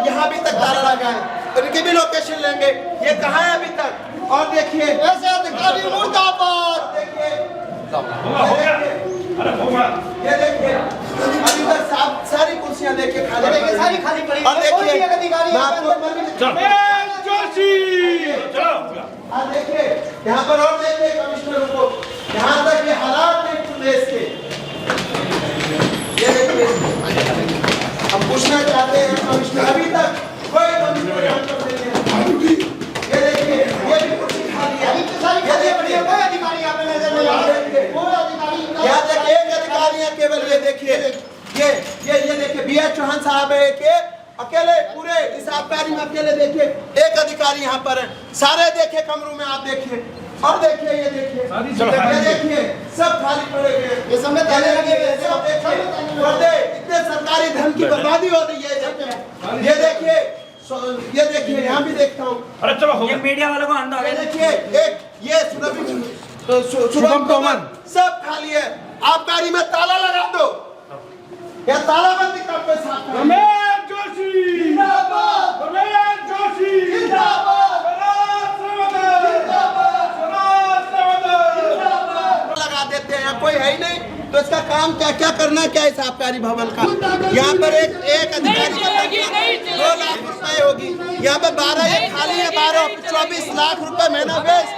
यहाँ भी तक ताला लगा है, इनकी भी लोकेशन लेंगे। ये कहाँ है अभी तक? और देखिए ऐसे अधिकारी मुर्दाबाद। देखिए ये देखिए अभी तक सारी कुर्सियां देखिए सारी खाली पड़ी। और देखिए देखिए यहाँ पर और देखिए कमिश्नरों को, यहाँ तक ये हालात नहीं प्रदेश के। ये देखिए हम पूछना चाहते हैं कमिश्नर, अभी तक कोई कमिश्नर ये देखिए ये भी कुर्सी खाली है, कोई अधिकारी यहाँ पे नजर नहीं आ रहे। यहाँ तक एक अधिकारी है केवल, ये देखिए ये देखिए बी एस चौहान साहब है के अकेले पूरे इस आबकारी में अकेले देखिए एक अधिकारी यहाँ पर है। सारे देखिए कमरों में आप देखिए और देखिए ये देखिए सब खाली पड़े हुए हैं। ये सब में ताले लगे हुए हैं, सब देखिए इतने सरकारी धन की बर्बादी हो रही है। ये देखिए यहाँ भी देखता हूँ। अरे चलो हो गया, मीडिया वालों को अंदर आगे देखिए एक ये शुभम तोमर सब खाली है। आबकारी में ताला लगा दो या तालाबंदी का कोई साथ नहीं। रमेश जोशी जिंदाबाद, रमेश जोशी जिंदाबाद, लगा देते हैं, कोई है ही नहीं तो इसका काम क्या करना क्या इस आबकारी भवन का। यहाँ पर एक अधिकारी का 2 लाख रुपए होगी, यहाँ पर 12 खाली है, 24 लाख रुपए महीना वेस्ट।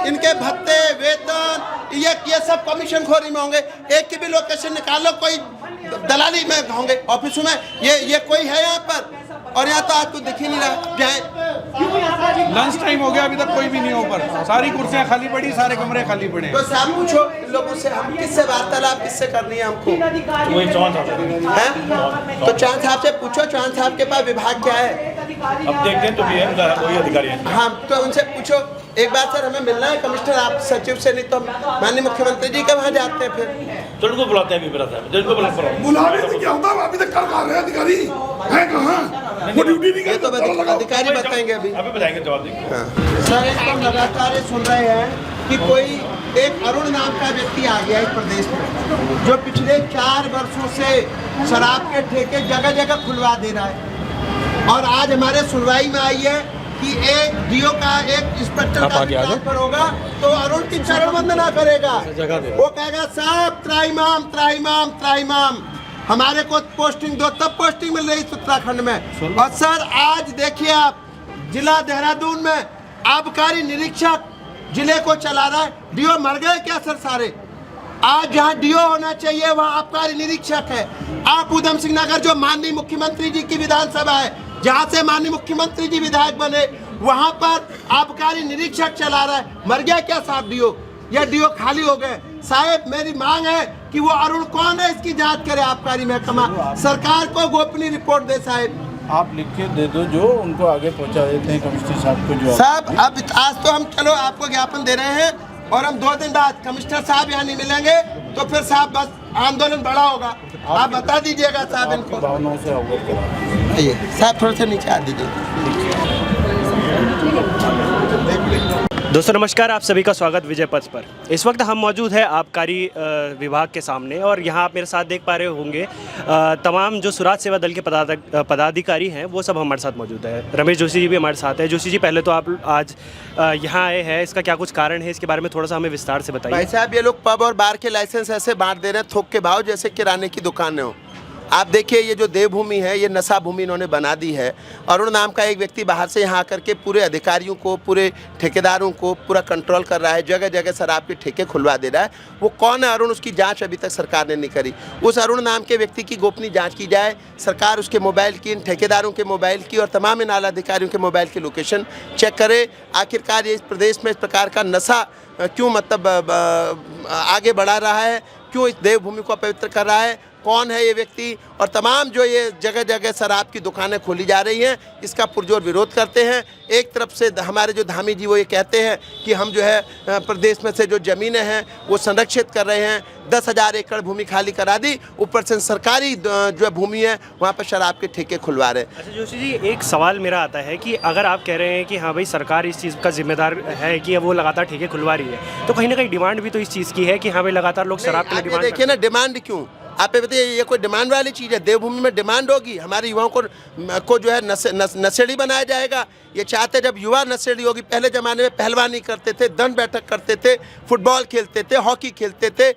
इनके भत्ते वेतन ये सब कमीशन खोरी में होंगे। एक की भी लोकेशन निकालो, कोई दलाली में होंगे ऑफिसों में। ये कोई है यहाँ पर? और यहाँ तो आपको दिख ही नहीं रहा। लंच टाइम हो गया, अभी तक कोई भी नहीं ऊपर, सारी कुर्सियां खाली पड़ी, सारे कमरे खाली पड़े। तो साहब पूछो लोगों से, हम किससे वार्तालाप किससे करनी है हमको? वही चौहान साहब है तो चौहान साहब से पूछो, चौहान साहब के पास विभाग क्या है? अब देखते हैं तो भी है, वही अधिकारी है। हाँ तो उनसे पूछो एक बार, सर हमें मिलना है कमिश्नर आप सचिव से, नहीं तो माननीय मुख्यमंत्री जी के वहाँ जाते हैं। फिर जिनको बुलाते हैं बुलाने से क्या होता है? अभी तक कर रहे अधिकारी हैं कहाँ? वो ड्यूटी नहीं ये तो अधिकारी बताएंगे अभी बताएंगे, जवाब देंगे। सर एकदम लगातार ये सुन रहे हैं कि कोई एक अरुण नाम का व्यक्ति आ गया इस प्रदेश में, जो पिछले 4 वर्षों से शराब के ठेके जगह जगह खुलवा दे रहा है। और आज हमारे सुनवाई में आई है कि एक डीओ का एक इंस्पेक्टर का ट्रांसफर होगा तो अरुण की चरण वंदना करेगा। वो कहेगा साहब त्राइमाम त्राइमाम त्राइमाम, हमारे को पोस्टिंग दो, तब पोस्टिंग मिल रही उत्तराखंड में। और सर आज देखिए आप जिला देहरादून में आबकारी निरीक्षक जिले को चला रहा है। डीओ मर गए क्या सर सारे? आज जहाँ डीओ होना चाहिए वहाँ आबकारी निरीक्षक है। आप उधम सिंह नगर जो माननीय मुख्यमंत्री जी की विधानसभा है, जहाँ से माननीय मुख्यमंत्री जी विधायक बने, वहाँ पर आबकारी निरीक्षक चला रहा है। मर गया क्या साहब डीओ? या डीओ खाली हो गए? साहब मेरी मांग है कि वो अरुण कौन है इसकी जांच करे आबकारी महकमा, सरकार को गोपनीय रिपोर्ट दे। साहब आप लिख के दे दो, जो उनको आगे पहुंचा देते हैं कमिश्नर साहब को। जो साहब अब आज तो हम चलो आपको ज्ञापन दे रहे हैं और हम 2 दिन बाद कमिश्नर साहब यहाँ नहीं मिलेंगे तो फिर साहब बस आंदोलन बड़ा होगा। आप बता दीजिएगा साहब इनको भावनाओं से अवगत करा। आइए साहब थोड़ा सा नीचे आ दीजिए। दोस्तों नमस्कार, आप सभी का स्वागत विजय पथ पर। इस वक्त हम मौजूद है आबकारी विभाग के सामने और यहाँ आप मेरे साथ देख पा रहे होंगे तमाम जो सुराज सेवा दल के पदाधिकारी हैं वो सब हमारे साथ मौजूद है। रमेश जोशी जी भी हमारे साथ है। जोशी जी पहले तो आप आज यहाँ आए हैं, इसका क्या कुछ कारण है, इसके बारे में थोड़ा सा हमें विस्तार से बताइए। भाई साहब ये लोग पब और बार के लाइसेंस ऐसे बांट दे रहे हैं थोक के भाव, जैसे किराने की दुकानें हो। आप देखिए ये जो देवभूमि है ये नशा भूमि इन्होंने बना दी है। अरुण नाम का एक व्यक्ति बाहर से यहाँ आकर के पूरे अधिकारियों को, पूरे ठेकेदारों को पूरा कंट्रोल कर रहा है, जगह जगह शराब के ठेके खुलवा दे रहा है। वो कौन है अरुण? उसकी जांच अभी तक सरकार ने नहीं करी। उस अरुण नाम के व्यक्ति की गोपनीय जांच की जाए। सरकार उसके मोबाइल की, इन ठेकेदारों के मोबाइल की और तमाम इन आला अधिकारियों के मोबाइल की लोकेशन चेक करे। आखिरकार ये इस प्रदेश में इस प्रकार का नशा क्यों आगे बढ़ा रहा है, क्यों इस देवभूमि को अपवित्र कर रहा है, कौन है ये व्यक्ति? और तमाम जो ये जगह जगह शराब की दुकानें खोली जा रही हैं, इसका पुरजोर विरोध करते हैं। एक तरफ से हमारे जो धामी जी वो ये कहते हैं कि हम जो है प्रदेश में से जो ज़मीनें हैं वो संरक्षित कर रहे हैं, 10,000 एकड़ भूमि खाली करा दी, ऊपर से सरकारी जो भूमि है वहाँ पर शराब के ठेके खुलवा रहे हैं। अच्छा जोशी जी, एक सवाल मेरा आता है कि अगर आप कह रहे हैं कि हाँ भाई सरकार इस चीज़ का जिम्मेदार है कि वो लगातार ठेके खुलवा रही है, तो कहीं ना कहीं डिमांड भी तो इस चीज़ की है कि हाँ भाई लगातार लोग शराब के लिए डिमांड। देखिए ना डिमांड क्यों, आप ये बताइए, ये कोई डिमांड वाली चीज़ है? देवभूमि में डिमांड होगी, हमारे युवाओं को जो है नशेड़ी बनाया जाएगा। ये चाहते जब युवा नशेड़ी होगी, पहले ज़माने में पहलवानी करते थे, दंड बैठक करते थे, फुटबॉल खेलते थे, हॉकी खेलते थे,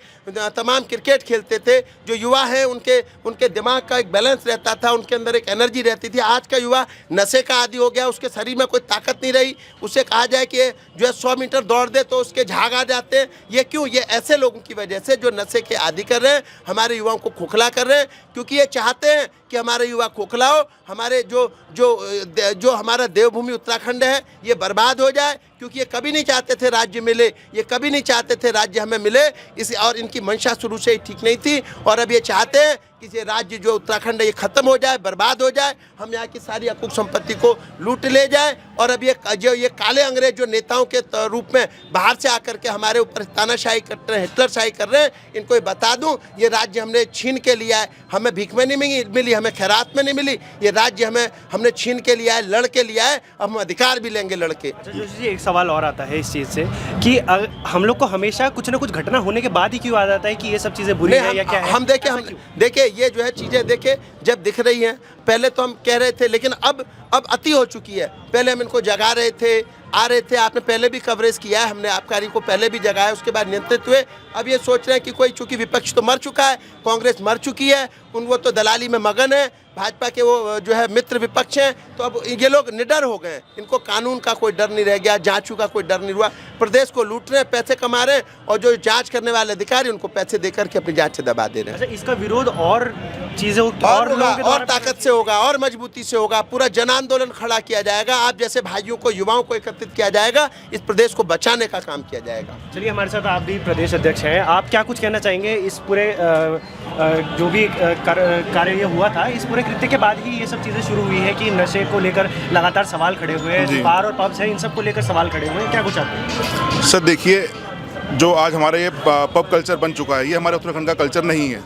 तमाम क्रिकेट खेलते थे। जो युवा हैं उनके दिमाग का एक बैलेंस रहता था, उनके अंदर एक एनर्जी रहती थी। आज का युवा नशे का आदी हो गया, उसके शरीर में कोई ताकत नहीं रही। उससे कहा जाए कि जो है 100 मीटर दौड़ दे तो उसके झाग आ जाते हैं। ये क्यों? ये ऐसे लोगों की वजह से जो नशे के आदी कर रहे हैं, हमारे युवाओं को खोखला कर रहे हैं, क्योंकि ये चाहते हैं कि हमारे युवा खोखला हो, हमारे जो हमारा देवभूमि उत्तराखंड है ये बर्बाद हो जाए, क्योंकि ये कभी नहीं चाहते थे राज्य मिले, ये कभी नहीं चाहते थे राज्य हमें मिले। और इनकी मंशा शुरू से ही ठीक नहीं थी, और अब ये चाहते हैं कि ये राज्य जो उत्तराखंड है ये ख़त्म हो जाए, बर्बाद हो जाए, हम यहाँ की सारी अकूक संपत्ति को लूट ले जाए। और अब ये काले अंग्रेज जो नेताओं के रूप में बाहर से आकर के हमारे ऊपर तानाशाही कर रहे हैं, हिटलरशाही कर रहे हैं, इनको ये बता दूं, ये राज्य हमने छीन के लिया है। हमें भीख में नहीं मिली, हमें खैरात में नहीं मिली, ये राज्य हमने छीन के लिया है, लड़ के लिया है, अब हम अधिकार भी लेंगे लड़ के। अच्छा जोशी जी, एक सवाल और आता है इस चीज़ से कि हम लोग को हमेशा कुछ ना कुछ घटना होने के बाद ही क्यों याद आता है कि ये सब चीज़ें बुरी है या क्या है? हम देखें ये जो है चीज़ें देखें जब दिख रही हैं, पहले तो हम कह रहे थे, लेकिन अब अति हो चुकी है। पहले हम इनको जगा रहे थे, आ रहे थे, आपने पहले भी कवरेज किया है, हमने आबकारी को पहले भी जगाया, उसके बाद नियंत्रित हुए। अब ये सोच रहे हैं कि कोई, चूंकि विपक्ष तो मर चुका है, कांग्रेस मर चुकी है, वो तो दलाली में मगन है, भाजपा के वो जो है मित्र विपक्ष हैं, तो अब ये लोग निडर हो गए, इनको कानून का कोई डर नहीं रह गया, जांचू का कोई डर नहीं हुआ, प्रदेश को लूट रहे हैं, पैसे कमा रहे हैं, और जो जांच करने वाले अधिकारी उनको पैसे देकर के अपनी जांच से दबा दे रहे हैं। अच्छा, इसका विरोध और चीज़ें और ताकत से होगा, और मजबूती से होगा, पूरा जन आंदोलन खड़ा किया जाएगा, आप जैसे भाइयों को, युवाओं को एकत्रित किया जाएगा, इस प्रदेश को बचाने का काम किया जाएगा। चलिए, हमारे साथ आप भी प्रदेश अध्यक्ष हैं, आप क्या कुछ कहना चाहेंगे इस पूरे जो भी कार्य ये हुआ था, इस पूरे कृत्य के बाद ही ये सब चीज़ें शुरू हुई है कि नशे को लेकर लगातार सवाल खड़े हुए हैं, बार और पब्स हैं, इन सब को लेकर सवाल खड़े हुए हैं, क्या कुछ आपको? सर देखिए, जो आज हमारा ये पब कल्चर बन चुका है, ये हमारे उत्तराखंड का कल्चर नहीं है,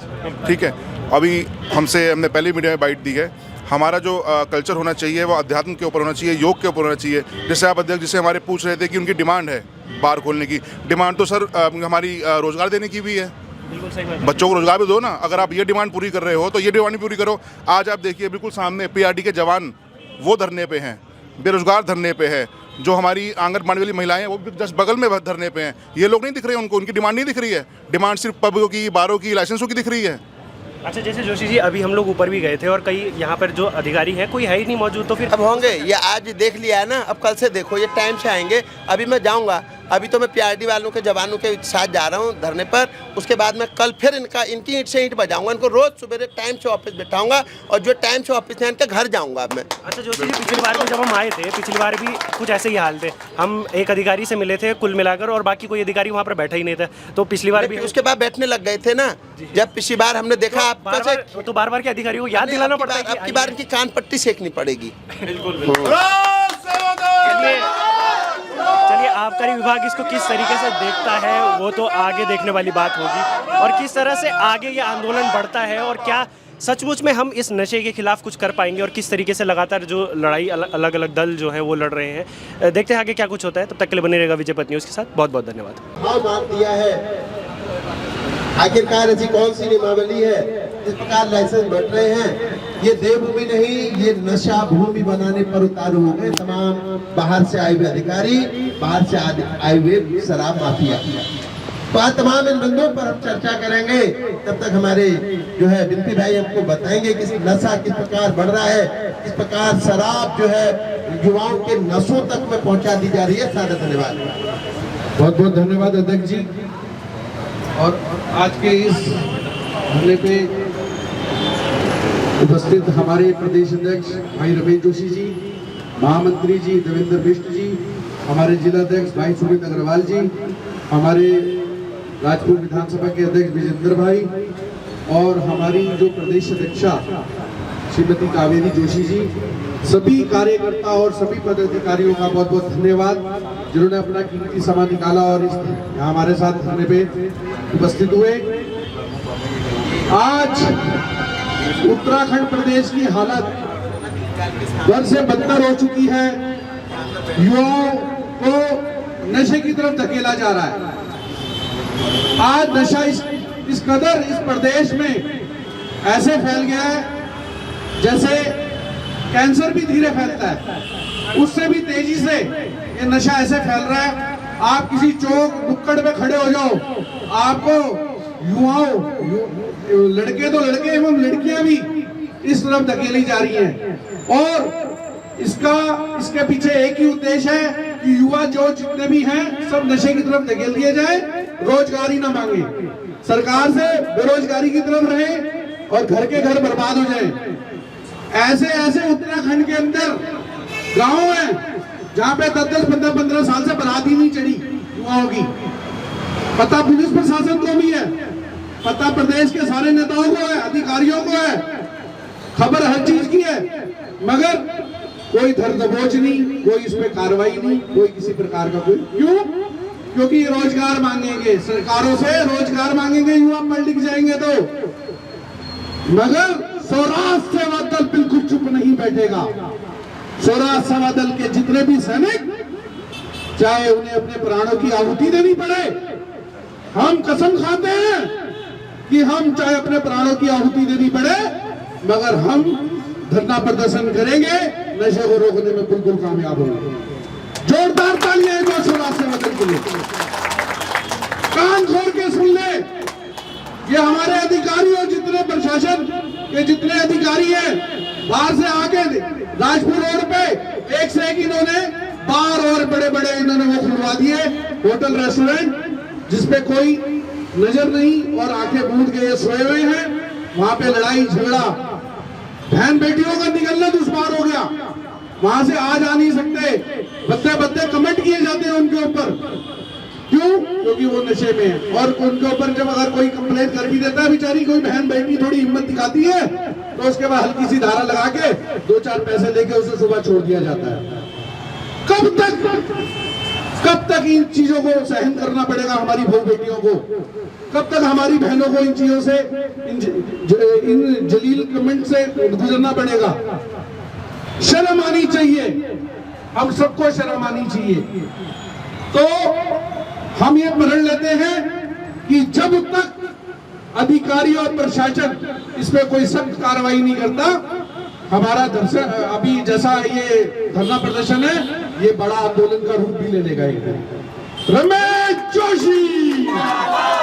ठीक है। अभी हमने पहले मीडिया में बाइट दी है, हमारा जो कल्चर होना चाहिए वो अध्यात्म के ऊपर होना चाहिए, योग के ऊपर होना चाहिए। जैसे आप अध्यक्ष जिसे हमारे पूछ रहे थे कि उनकी डिमांड है बार खोलने की, डिमांड तो सर हमारी रोज़गार देने की भी है, बिल्कुल सही बात। बच्चों को रोजगार भी दो ना। अगर आप ये डिमांड पूरी कर रहे हो तो ये डिमांड भी पूरी करो। आज आप देखिए बिल्कुल सामने पीआरडी के जवान वो धरने पे हैं, बेरोजगार धरने पे है, जो हमारी आंगनबाड़ी वाली महिलाएं हैं वो भी जस्ट बगल में धरने पे हैं। ये लोग नहीं दिख रहे, उनको उनकी डिमांड नहीं दिख रही है, डिमांड सिर्फ पबों की, बारों की, लाइसेंसों की दिख रही है। अच्छा, जैसे जोशी जी, अभी हम लोग ऊपर भी गए थे और कई यहाँ पर जो अधिकारी हैं कोई है ही नहीं मौजूद, तो फिर अब होंगे, ये आज देख लिया है ना, अब कल से देखो, ये टाइम से आएंगे। अभी मैं जाऊँगा, अभी तो मैं पीआरडी वालों के जवानों के साथ जा रहा हूँ धरने पर, उसके बाद मैं कल फिर इनकी ईंट से ईंट बजाऊंगा, इनको रोज सुबह टाइम से ऑफिस बैठाऊंगा, और जो टाइम से ऑफिस है इनके घर जाऊँगा अब मैं। अच्छा जोशी जी, पिछली बार भी जब हम आए थे, पिछली बार भी कुछ ऐसे ही हाल थे, हम एक अधिकारी से मिले थे कुल मिलाकर, और बाकी कोई अधिकारी वहाँ पर बैठा ही नहीं था, तो पिछली बार भी उसके बाद बैठने लग गए थे ना, जब पिछली बार हमने देखा आप तो बार-बार के अधिकारियों को याद दिलाना पड़ता है, अब की बार इनकी कान पट्टी सेकनी पड़ेगी। चलिए, आबकारी विभाग इसको किस तरीके से देखता है वो तो आगे देखने वाली बात होगी, और किस तरह से आगे ये आंदोलन बढ़ता है, और क्या सचमुच में हम इस नशे के खिलाफ कुछ कर पाएंगे, और किस तरीके से लगातार जो लड़ाई अलग अलग दल जो है वो लड़ रहे हैं। देखते हैं आगे क्या कुछ होता है। तब तक के लिए बने रहेगा विजयपथ न्यूज़ के साथ। बहुत बहुत धन्यवाद। बात दिया है, आखिरकार ऐसी कौन सी नियमावली है जिस प्रकार लाइसेंस बट रहे हैं। ये देवभूमि नहीं, ये नशा भूमि बनाने पर उतारू हो गए तमाम बाहर से आए हुए अधिकारी, बाहर से आए हुए शराब माफिया। तो आज तमाम इन बंदों पर हम चर्चा करेंगे, तब तक हमारे जो है बिनती भाई हमको बताएंगे कि नशा किस प्रकार बढ़ रहा है, किस प्रकार शराब जो है युवाओं के नसों तक में पहुंचा दी जा रही है। सारा धन्यवाद। बहुत बहुत धन्यवाद अध्यक्ष जी। और आज के इस धरने पे उपस्थित हमारे प्रदेश अध्यक्ष भाई रमेश जोशी जी, महामंत्री जी देवेंद्र बिष्ट जी, हमारे जिलाध्यक्ष भाई सुमित अग्रवाल जी, हमारे राजपुर विधानसभा के अध्यक्ष विजेंद्र भाई, और हमारी जो प्रदेश अध्यक्षा श्रीमती कावेरी जोशी जी, सभी कार्यकर्ता और सभी पदाधिकारियों का बहुत बहुत धन्यवाद जिन्होंने अपना कीमती समय निकाला और इस हमारे साथ धरने पे उपस्थित हुए। आज उत्तराखंड प्रदेश की हालत बद से बदतर हो चुकी है, युवाओं को नशे की तरफ धकेला जा रहा है। आज नशा इस कदर इस प्रदेश में ऐसे फैल गया है जैसे कैंसर भी धीरे फैलता है, उससे भी तेजी से ये नशा ऐसे फैल रहा है। आप किसी चौक नुक्कड़ पे खड़े हो जाओ, आपको युवाओं, लड़के तो लड़के एवं लड़कियां भी इस तरफ धकेली जा रही हैं। और इसके पीछे एक ही उद्देश्य है कि युवा जो जितने भी हैं सब नशे की तरफ धकेल दिए जाए, रोजगारी ना मांगे, सरकार से बेरोजगारी की तरफ रहे और घर के घर बर्बाद हो जाए। ऐसे ऐसे उत्तराखंड के अंदर गांव है जहां पे 10-10, 15-15 साल से बरात ही नहीं चढ़ी युवाओं की। पता पुलिस प्रशासन को भी है, पता प्रदेश के सारे नेताओं को है, अधिकारियों को है, खबर हर चीज की है, मगर कोई धर दबोच नहीं, कोई इस पे कार्रवाई नहीं, कोई किसी प्रकार का कोई। क्यों? क्योंकि रोजगार मांगेंगे, सरकारों से रोजगार मांगेंगे युवा पढ़ लिख जाएंगे तो, मगर स्वराज सेवा दल बिल्कुल चुप नहीं बैठेगा। स्वराज सेवा दल के जितने भी सैनिक, चाहे उन्हें अपने प्राणों की आहुति देनी पड़े, हम कसम खाते हैं कि हम चाहे अपने प्राणों की आहुति देनी पड़े, मगर हम धरना प्रदर्शन करेंगे, नशे को रोकने में बिल्कुल कामयाब होंगे। जोरदार तालियां एक बार स्वराज सेवा दल के लिए। कान खोल के सुन ले, ये हमारे अधिकारी और जितने प्रशासन के जितने अधिकारी हैं, बाहर से आके राजपुर रोड पे एक से एक इन्होंने बार और बड़े बड़े इन्होंने वो खुलवा दिए, होटल रेस्टोरेंट जिसपे कोई नजर नहीं और आंखें मूंद के सोए हुए हैं। वहां पे लड़ाई झगड़ा, बहन बेटियों का निकलना दुश्वार हो गया, वहां से आ जा नहीं सकते, बत्ते बत्ते कमेंट किए जाते हैं उनके ऊपर। क्यों? क्योंकि वो नशे में है। और उनके ऊपर जब अगर कोई कंप्लेन कर भी देता है, बेचारी कोई बहन बेटी थोड़ी हिम्मत दिखाती है, तो उसके बाद हल्की सी धारा लगा के 2-4 पैसे लेके उसे सुबह छोड़ दिया जाता है। कब तक इन चीजों को सहन करना पड़ेगा हमारी बहू बेटियों को? कब तक हमारी बहनों को इन चीजों से, इन जलील कमेंट से गुजरना पड़ेगा? शर्म आनी चाहिए, हम सबको शर्म आनी चाहिए। तो हम ये प्रण लेते हैं कि जब तक अधिकारी और प्रशासन इस पे कोई सख्त कार्रवाई नहीं करता, हमारा दर्शन अभी जैसा ये धरना प्रदर्शन है, ये बड़ा आंदोलन का रूप भी ले लेगा एक दिन। रमेश जोशी,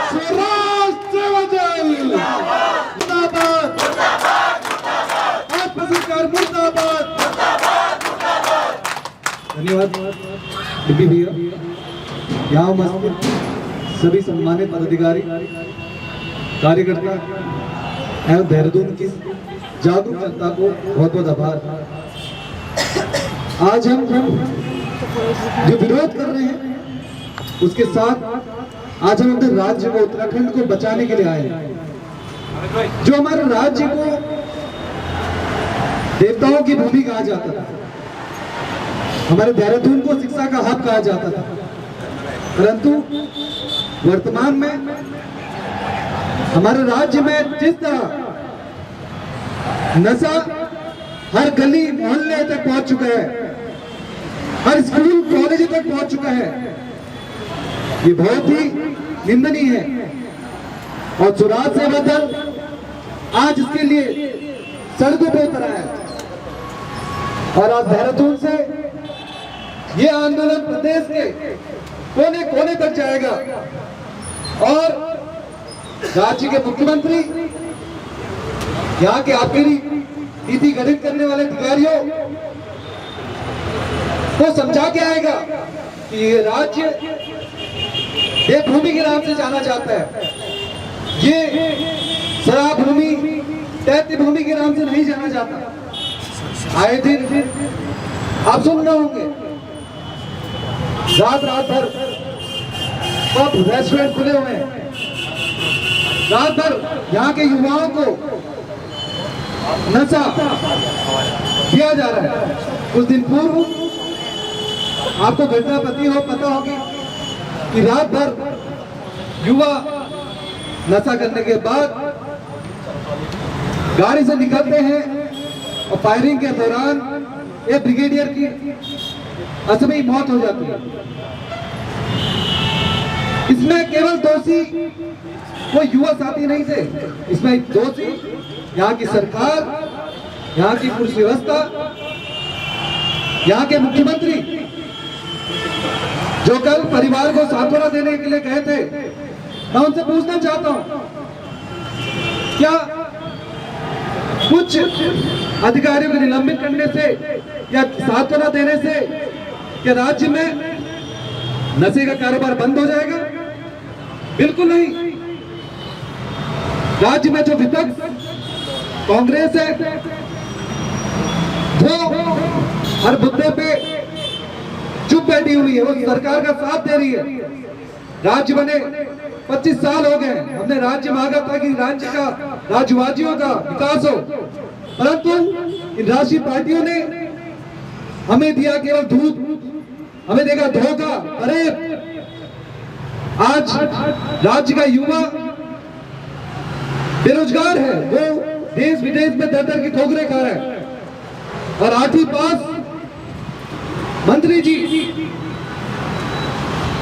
स्वराज सेवा दल मुर्दाबाद, आपका सरकार मुर्दाबाद। धन्यवाद डिप्टी भैया। यहाँ उपस्थित सभी सम्मानित पदाधिकारी, कार्यकर्ता एवं देहरादून की जागरूक जनता को बहुत बहुत आभार। आज हम जो विरोध कर रहे हैं, उसके साथ आज हम अपने राज्य को, उत्तराखंड को बचाने के लिए आए हैं। जो हमारे राज्य को देवताओं की भूमि कहा जाता था, हमारे देहरादून को शिक्षा का हब कहा जाता था, परंतु वर्तमान में हमारे राज्य में जिस तरह नशा हर गली मोहल्ले तक पहुंच चुका है, हर स्कूल कॉलेज तक पहुंच चुका है, ये बहुत ही निंदनीय है। और स्वराज सेवा दल आज इसके लिए सड़कों पर उतरा है और आज देहरादून से ये आंदोलन प्रदेश के कोने कोने तक जाएगा। और राज्य के मुख्यमंत्री, यहाँ के आखिरी नीति गठित करने वाले अधिकारियों को समझा के आएगा कि ये राज्य देवभूमि के नाम से जाना जाता है, ये शराब भूमि, दैत्य भूमि के नाम से नहीं जाना जाता। आए दिन आप सुन रहे होंगे, रात भर सब रेस्टोरेंट खुले हुए हैं, रात भर यहाँ के युवाओं को नशा दिया जा रहा है। कुछ दिन पूर्व आपको घटना पता होगी कि रात भर युवा नशा करने के बाद गाड़ी से निकलते हैं और फायरिंग के दौरान एक ब्रिगेडियर की असमयी मौत हो जाती है। इसमें केवल दोषी वो युवा साथी नहीं थे। इसमें दोषी यहाँ की सरकार, यहाँ की पुलिस व्यवस्था, यहाँ के मुख्यमंत्री जो कल परिवार को सांत्वना देने के लिए गए थे। मैं उनसे पूछना चाहता हूं, क्या कुछ अधिकारियों को निलंबित करने से या सांत्वना देने से क्या राज्य में नशे का कारोबार बंद हो जाएगा? बिल्कुल नहीं। राज्य में जो विपक्ष कांग्रेस है वो हर मुद्दे पे चुप बैठी हुई है, वो सरकार का साथ दे रही है। राज्य बने 25 साल हो गए, हमने राज्य मांगा था कि राज्य का राज्यवासियों का विकास हो, परंतु इन राष्ट्रीय पार्टियों ने हमें दिया केवल धूप, हमें देगा धोखा। अरे आज राज्य का युवा बेरोजगार है, वो देश विदेश में दर दर की ठोकरें खा रहा है, और 8वीं पास मंत्री जी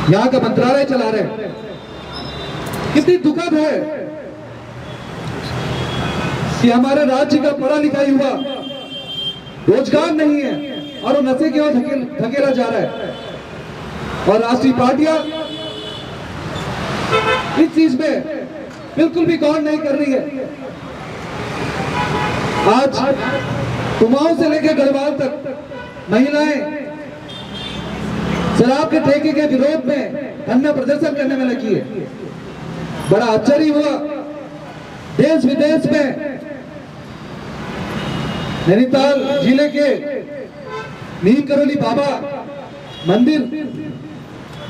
यहाँ का मंत्रालय चला रहे हैं। कितनी दुखद है कि हमारे राज्य का पढ़ा लिखा युवा रोजगार नहीं है और वो नशे की ओर धकेला जा रहा है, और राष्ट्रीय पार्टियां इस चीज में बिल्कुल भी गौर नहीं कर रही है। आज कुमाऊं से लेकर गढ़वाल तक महिलाएं शराब के ठेके के विरोध में धरना प्रदर्शन करने में लगी है। बड़ा आश्चर्य हुआ, देश विदेश में नैनीताल जिले के नीम करोली बाबा मंदिर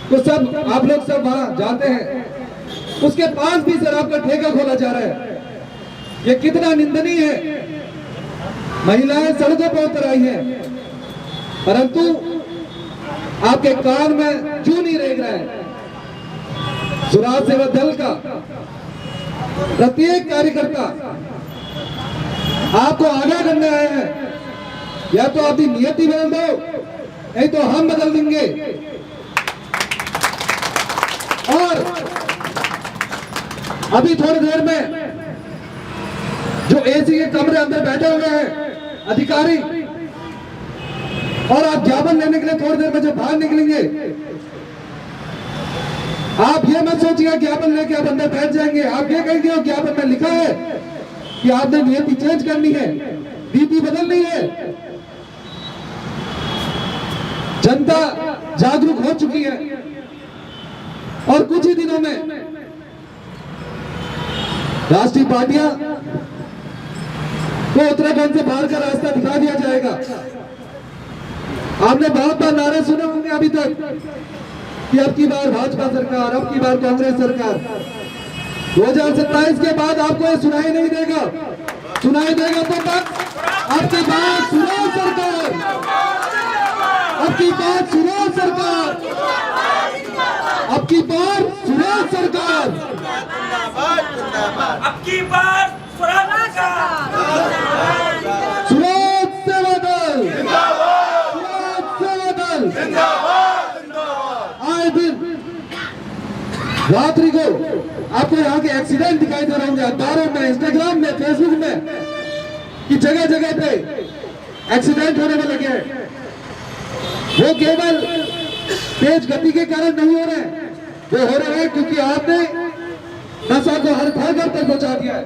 तो सब आप लोग सब वहां जाते हैं, उसके पास भी शराब का ठेका खोला जा रहा है। ये कितना निंदनीय है। महिलाएं सड़कों पर उतर आई हैं, परंतु आपके कान में जू नहीं रेंग रहा है। सुराज सेवा दल का प्रत्येक कार्यकर्ता आपको आगाह करने आए हैं, या तो आपकी नियति बदल दो, नहीं तो हम बदल देंगे। और अभी थोड़ी देर में जो एसी के कमरे अंदर बैठे हुए हैं अधिकारी, और आप ज्ञापन लेने के लिए थोड़ी देर में जो बाहर निकलेंगे, आप ये मत सोचिए ज्ञापन लेके आप अंदर बैठ जाएंगे। आप ये कहेंगे ज्ञापन में लिखा है कि आपने नीति चेंज करनी है, नीति बदलनी है। जनता जागरूक हो चुकी है, और कुछ ही दिनों में राष्ट्रीय पार्टियां को उत्तराखंड से बाहर का रास्ता दिखा दिया जाएगा। आपने बहुत बार नारे सुने होंगे अभी तक कि अब की बार भाजपा सरकार, अब की बार कांग्रेस सरकार। 2027 के बाद आपको ये सुनाई नहीं देगा। सुनाई देगा तो तक अब की बार सुराज सरकार, अब की बार सुराज सरकार, अब की बार सुराज सरकार, अब की बार सुराज सरकार, सुराज सेवा दल, सुराज सेवा दल आए दिन रात्रि को आपको यहाँ के एक्सीडेंट दिखाई दे रहे होंगे अखबारों में, इंस्टाग्राम में, फेसबुक में, कि जगह जगह पे एक्सीडेंट होने में लगे हैं। वो केवल तेज गति के कारण नहीं हो रहे, वो हो रहे हैं क्योंकि आपने नशा को हर घर घर तक पहुंचा दिया है।